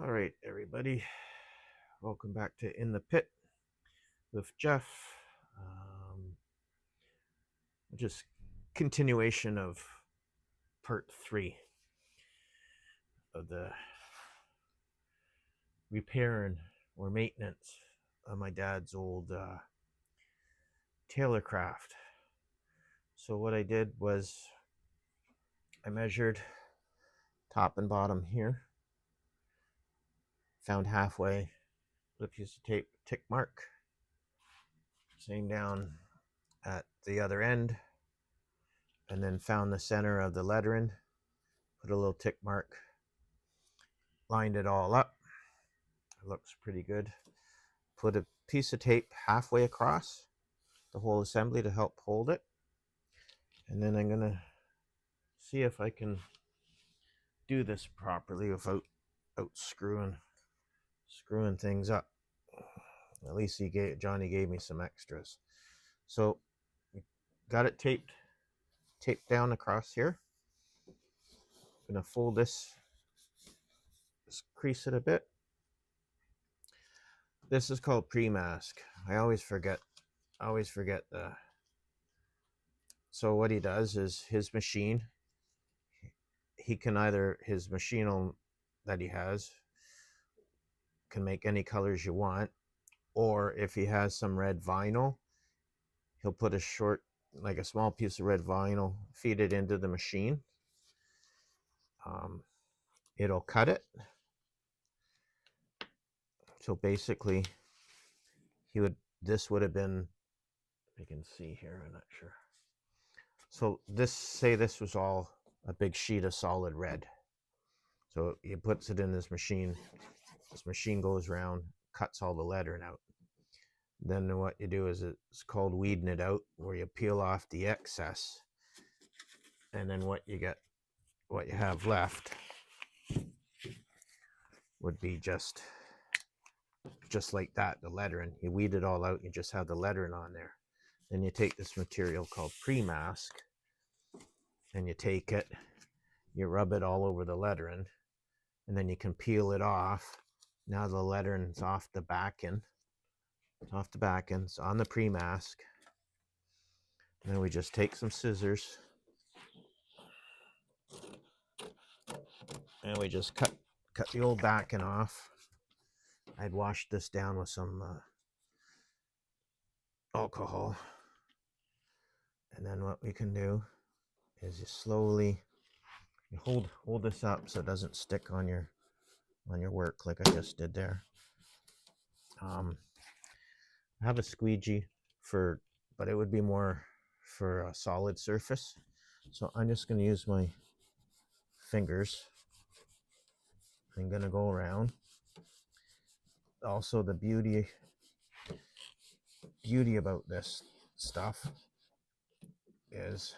All right, everybody. Welcome back to In the Pit with Jeff. Um, just continuation of part 3 of the repair and or maintenance of my dad's old Taylorcraft. So what I did was I measured top and bottom here, found halfway with a piece of tape, tick mark. Same down at the other end, and then found the center of the lettering, put a little tick mark, lined it all up. It looks pretty good. Put a piece of tape halfway across the whole assembly to help hold it, and then I'm gonna see if I can do this properly without screwing things up. At least Johnny gave me some extras. So got it taped down across here. I'm gonna fold this, just crease it a bit. This is called pre-mask. I always forget the. So what he does is his machine, he can either, his machine that he has can make any colors you want, or if he has some red vinyl, he'll put like a small piece of red vinyl, feed it into the machine. It'll cut it. So basically, this would have been, you can see here, I'm not sure. So this was all a big sheet of solid red. So he puts it in this machine. This machine goes around, cuts all the lettering out. Then what you do is, it's called weeding it out, where you peel off the excess, and then what you have left would be just like that, the lettering. You weed it all out, you just have the lettering on there. Then you take this material called pre-mask, and you take it, you rub it all over the lettering, and then you can peel it off. Now the lettering's off the back end. It's on the pre-mask. And then we just take some scissors and we just cut the old backing off. I'd washed this down with some alcohol. And then what we can do is you slowly hold this up so it doesn't stick on your work like I just did there. I have a squeegee but it would be more for a solid surface. So I'm just going to use my fingers. I'm going to go around. Also, the beauty about this stuff is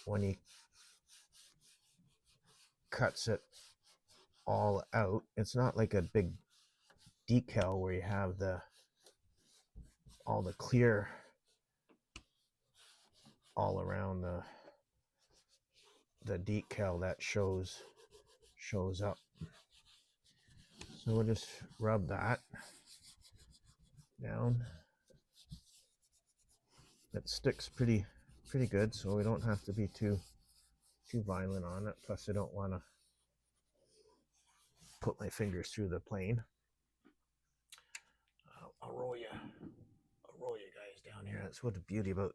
when he cuts it all out, it's not like a big decal where you have all the clear all around the decal that shows up. So we'll just rub that down. It sticks pretty good, so we don't have to be too violent on it. Plus, I don't want to put my fingers through the plane. I'll roll you guys down here. That's what the beauty about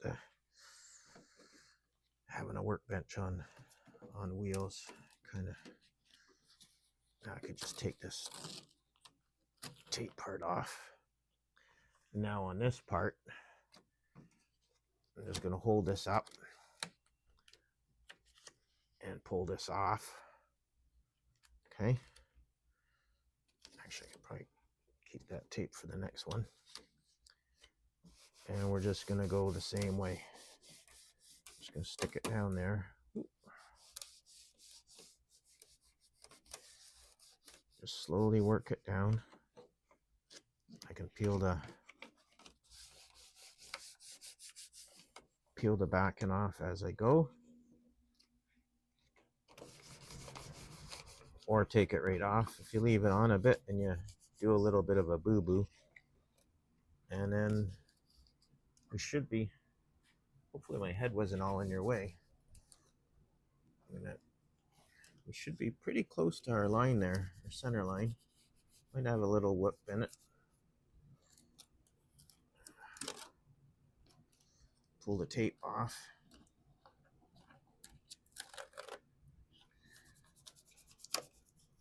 having a workbench on wheels. Kind of, I could just take this tape part off. Now on this part, I'm just going to hold this up and pull this off. Okay. Actually, I could probably keep that tape for the next one. And we're just going to go the same way. Just going to stick it down there. Just slowly work it down. I can peel the backing off as I go. or take it right off. If you leave it on a bit and you do a little bit of a boo-boo, and then we should be, hopefully my head wasn't all in your way. We should be pretty close to our line there, our center line. Might have a little whip in it. Pull the tape off.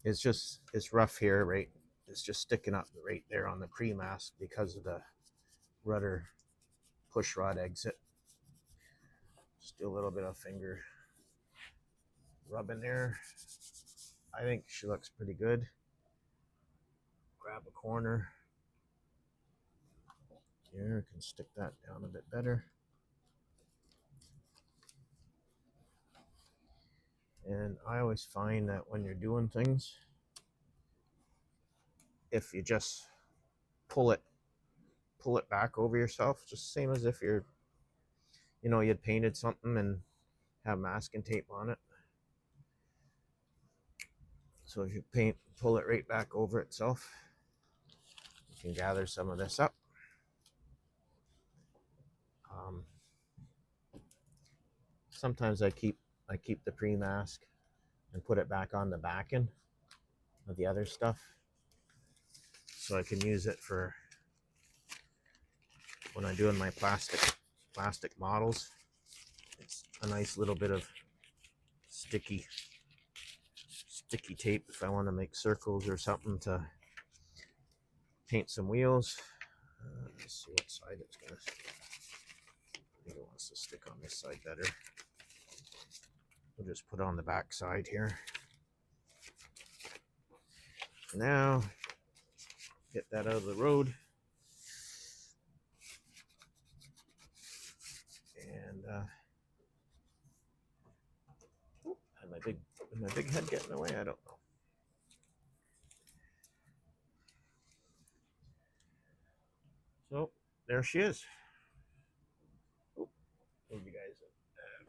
It's rough here, right? It's just sticking up right there on the pre-mask because of the rudder push rod exit. Just do a little bit of finger rubbing there. I think she looks pretty good. Grab a corner. Here, I can stick that down a bit better. And I always find that when you're doing things, if you just pull it back over yourself, just same as if you're, you'd painted something and have masking tape on it. So if you pull it right back over itself, you can gather some of this up. Sometimes I keep the pre-mask and put it back on the back end of the other stuff, so I can use it for when I'm doing my plastic models. It's a nice little bit of sticky tape if I want to make circles or something to paint some wheels. Let's see what side it's gonna. I think it wants to stick on this side better. We'll just put on the back side here. Now, get that out of the road. And my big head get in the way? I don't know. So there she is. Oh, move you guys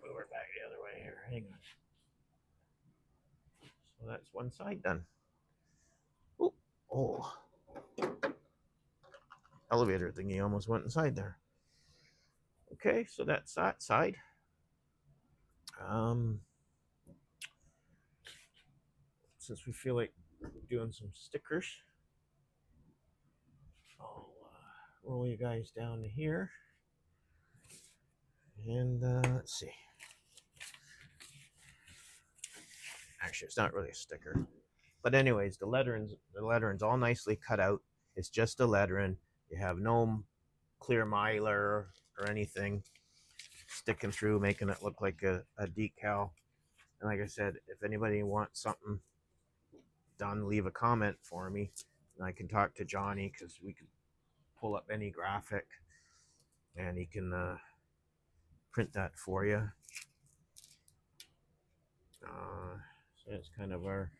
move her back the other way here. Hang on. So that's one side done. Oh, elevator thingy almost went inside there. Okay, so that's that side. Since we feel like doing some stickers, I'll roll you guys down to here. And let's see. Actually, it's not really a sticker. But anyways, the letterin's all nicely cut out. It's just a lettering. You have no clear mylar or anything sticking through, making it look like a decal. And like I said, if anybody wants something done, leave a comment for me. And I can talk to Johnny, because we can pull up any graphic and he can print that for you. So it's kind of our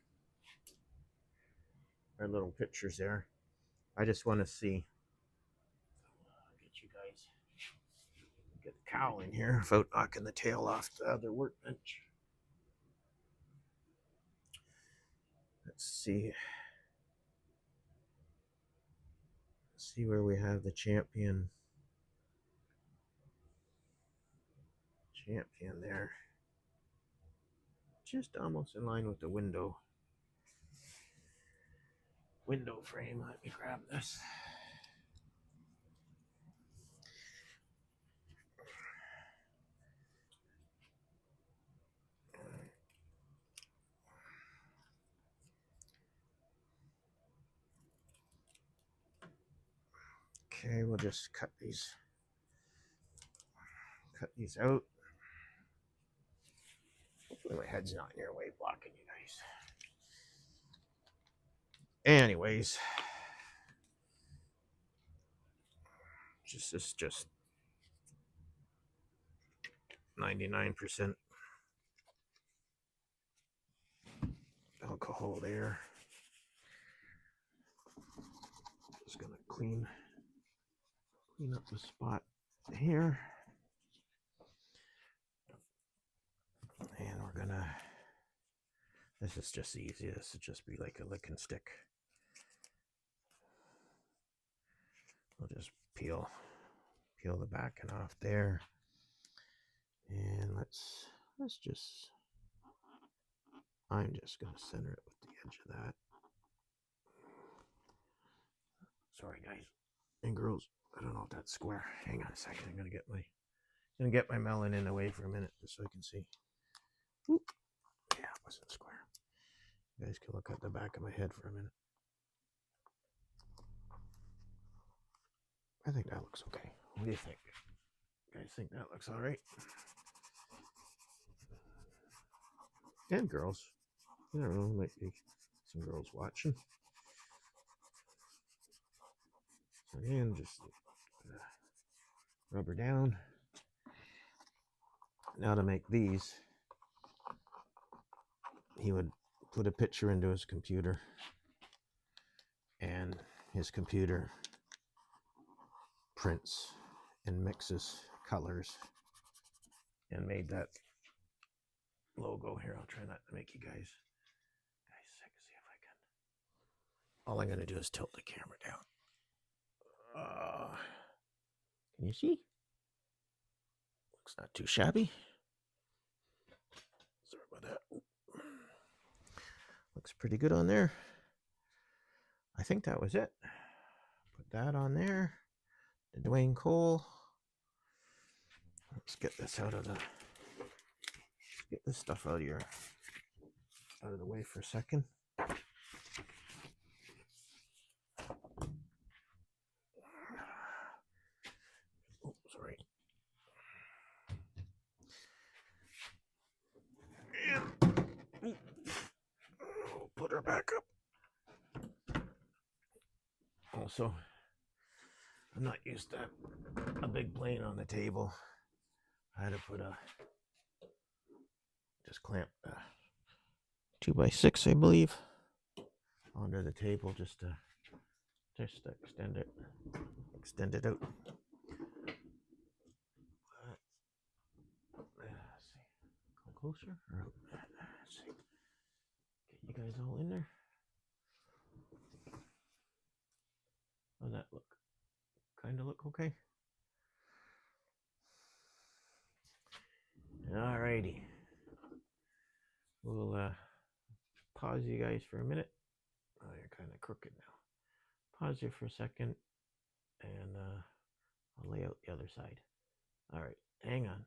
little pictures there. I just want to see, get you guys, get the cow in here without knocking the tail off the other workbench. Let's see where we have the champion there. Just almost in line with the window frame. Let me grab this. Okay, we'll just cut these out. Hopefully my head's not in your way blocking you guys. Anyways, just 99% alcohol there. Just gonna clean up the spot here, and we're gonna This is just easy. This would just be like a lick and stick. We'll just peel the backing off there, and let's just. I'm just gonna center it with the edge of that. Sorry, guys and girls. I don't know if that's square. Hang on a second. I'm gonna get my melon in the way for a minute just so I can see. Oop. Yeah, it wasn't square. You guys can look at the back of my head for a minute. I think that looks okay. What do you think? You guys think that looks all right? And girls. I don't know, might be some girls watching. So again, just rubber down. Now to make these, he would put a picture into his computer, and his computer prints and mixes colors and made that logo here. I'll try not to make you guys sick. See if I can. All I'm going to do is tilt the camera down. Can you see? Looks not too shabby. Sorry about that. Looks pretty good on there. I think that was it. Put that on there. The Dwayne Cole. Let's get this out of the. Get this stuff out of the way for a second. Oh, sorry. And we'll put her back up. Also, I'm not used to a big plane on the table. I had to put just clamp 2x6, I believe, onto the table just to extend it out. Let's see, come closer. Let's see, get you guys all in there. How's that look? Kind of look okay. Alrighty. We'll pause you guys for a minute. Oh, you're kind of crooked now. Pause you for a second, and I'll lay out the other side. All right, hang on.